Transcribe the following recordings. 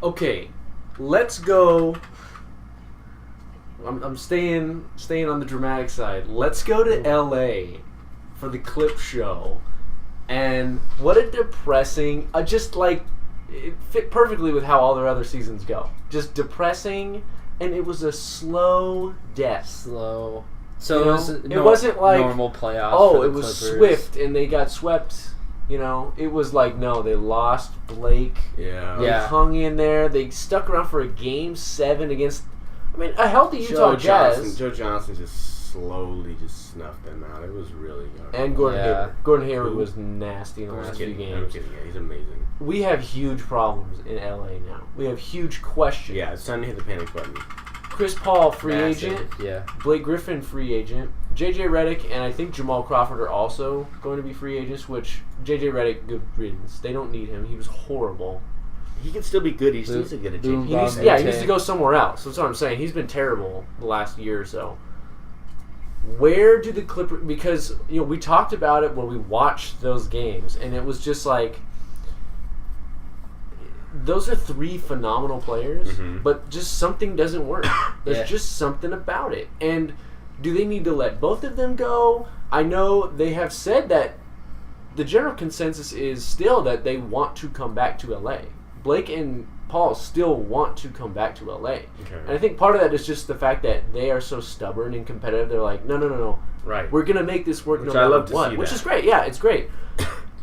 Okay, let's go. I'm staying on the dramatic side. Let's go to LA for the clip show. And what a depressing, just like, it fit perfectly with how all their other seasons go. Just depressing, and it was a slow death. So it wasn't like normal playoffs. Oh, it was Clippers. swift, and they got swept. It was like, no, they lost Blake. They hung in there. They stuck around for a Game 7 against, a healthy Utah Jazz. Joe Johnson just slowly just snuffed them out. It was really good. And Gordon Hayward. Gordon Hayward was nasty in the last few games. I'm kidding. Yeah, he's amazing. We have huge problems in LA now. We have huge questions. Yeah, it's time to hit the panic button. Chris Paul, free agent. Yeah. Blake Griffin, free agent. JJ Redick and I think Jamal Crawford are also going to be free agents, which JJ Redick, good riddance. They don't need him. He was horrible. He can still be good. He still needs to get a change. He needs to go somewhere else. That's what I'm saying. He's been terrible the last year or so. Where do the Clippers... Because, we talked about it when we watched those games, and it was just like... Those are three phenomenal players, but just something doesn't work. There's just something about it. And do they need to let both of them go? I know they have said that the general consensus is still that they want to come back to LA. Blake and Paul still want to come back to LA. Okay. And I think part of that is just the fact that they are so stubborn and competitive. They're like, no. Right. We're going to make this work no matter what. Which is great. Yeah, it's great.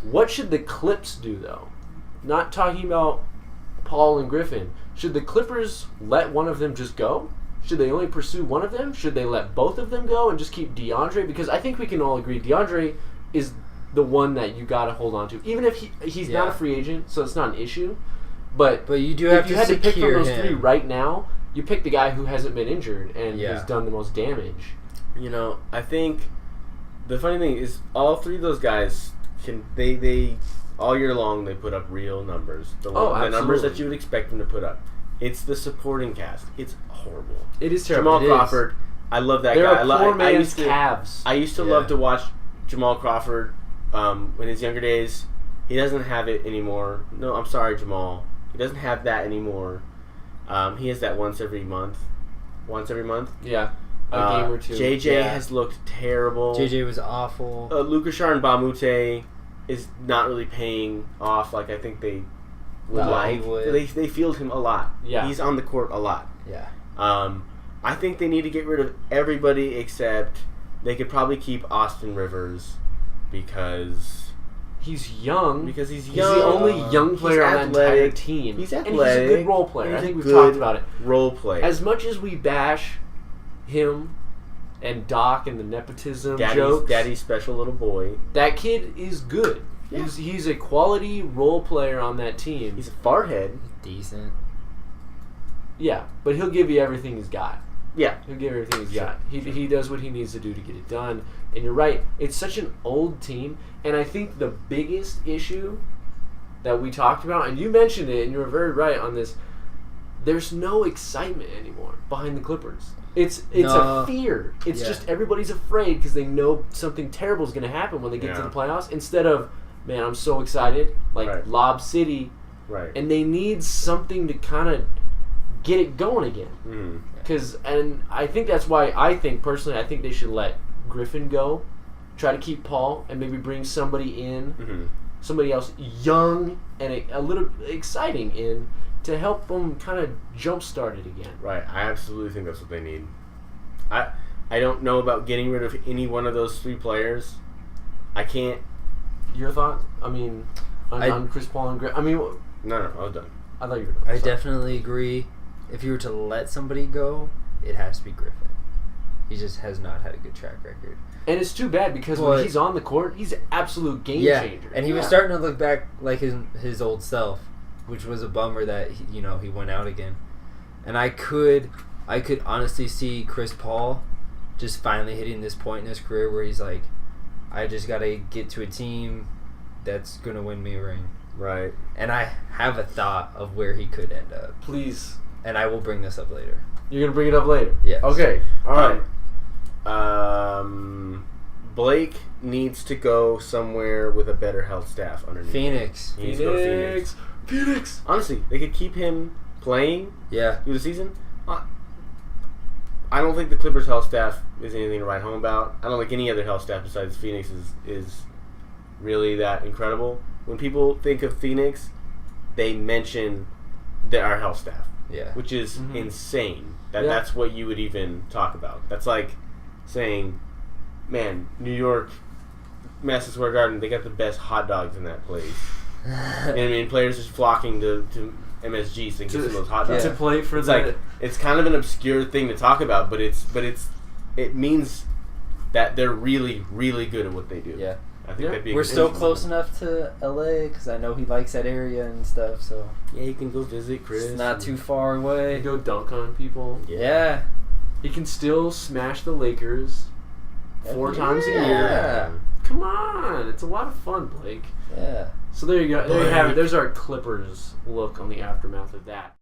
What should the Clips do, though? Not talking about Paul and Griffin. Should the Clippers let one of them just go? Should they only pursue one of them? Should they let both of them go and just keep DeAndre? Because I think we can all agree DeAndre is the one that you got to hold on to. Even if he's not a free agent, so it's not an issue. But you do have if you had to pick from those three right now, you pick the guy who hasn't been injured and has done the most damage. I think the funny thing is all three of those guys they all year long they put up real numbers. The numbers that you would expect them to put up. It's the supporting cast. It's horrible. It is terrible. Jamal Crawford, I love that guy. I used to Cavs. I used to love to watch Jamal Crawford in his younger days. He doesn't have it anymore. No, I'm sorry, Jamal. He doesn't have that anymore. He has that once every month. Yeah. A game or two. JJ has looked terrible. JJ was awful. Lukashar Mbamute is not really paying off like I think they would like. They field him a lot. Yeah. He's on the court a lot. Yeah. I think they need to get rid of everybody except they could probably keep Austin Rivers because he's young. He's the only young player on that entire team. He's athletic. And he's a good role player. I think we've talked about it. Role player. As much as we bash him and Doc and the nepotism jokes, Daddy's special little boy. That kid is good. Yeah. He's a quality role player on that team. He's a farthead. Decent. Yeah, but he'll give you everything he's got. Yeah. He'll give everything he's got. He does what he needs to do to get it done. And you're right. It's such an old team. And I think the biggest issue that we talked about, and you mentioned it, and you were very right on this, there's no excitement anymore behind the Clippers. It's a fear. It's just everybody's afraid because they know something terrible is going to happen when they get to the playoffs. Instead of, man, I'm so excited, Lob City. Right. And they need something to kind of get it going again. And I think that's why I think they should let Griffin go, try to keep Paul, and maybe bring somebody in, somebody else young and a little exciting in to help them kind of jumpstart it again. Right. I absolutely think that's what they need. I don't know about getting rid of any one of those three players. I can't. Your thoughts? On Chris Paul and Griffin? No, I was done. I thought you were done. I definitely agree. If you were to let somebody go, it has to be Griffin. He just has not had a good track record. And it's too bad because when he's on the court, he's an absolute game changer. And he was starting to look back like his old self, which was a bummer that he went out again. And I could honestly see Chris Paul just finally hitting this point in his career where he's like, I just got to get to a team that's going to win me a ring. Right. And I have a thought of where he could end up. Please. And I will bring this up later. You're going to bring it up later? Yes. Okay. All right. Blake needs to go somewhere with a better health staff underneath. Phoenix. He needs to go to Phoenix. Honestly, they could keep him playing Yeah. through the season, I don't think the Clippers health staff is anything to write home about. I don't think any other health staff besides Phoenix is really that incredible. When people think of Phoenix, they mention our health staff, Yeah. which is insane. Yeah. That's what you would even talk about. That's like saying, man, New York, Madison Square Garden, they got the best hot dogs in that place. And I mean, players just flocking to MSG so they can get some of those hot dogs. To play for It's that. like it's kind of an obscure thing to talk about, but it means that they're really, really good at what they do. Yeah. I think that'd be a We're good still thing. close enough to LA because I know he likes that area and stuff, so Yeah, you can go visit Chris. it's not too far away. Go dunk on people. Yeah. He can still smash the Lakers 4 times a year. Yeah. Come on, it's a lot of fun, Blake. Yeah. So there you go. There you have it. There's our Clippers look on the aftermath of that.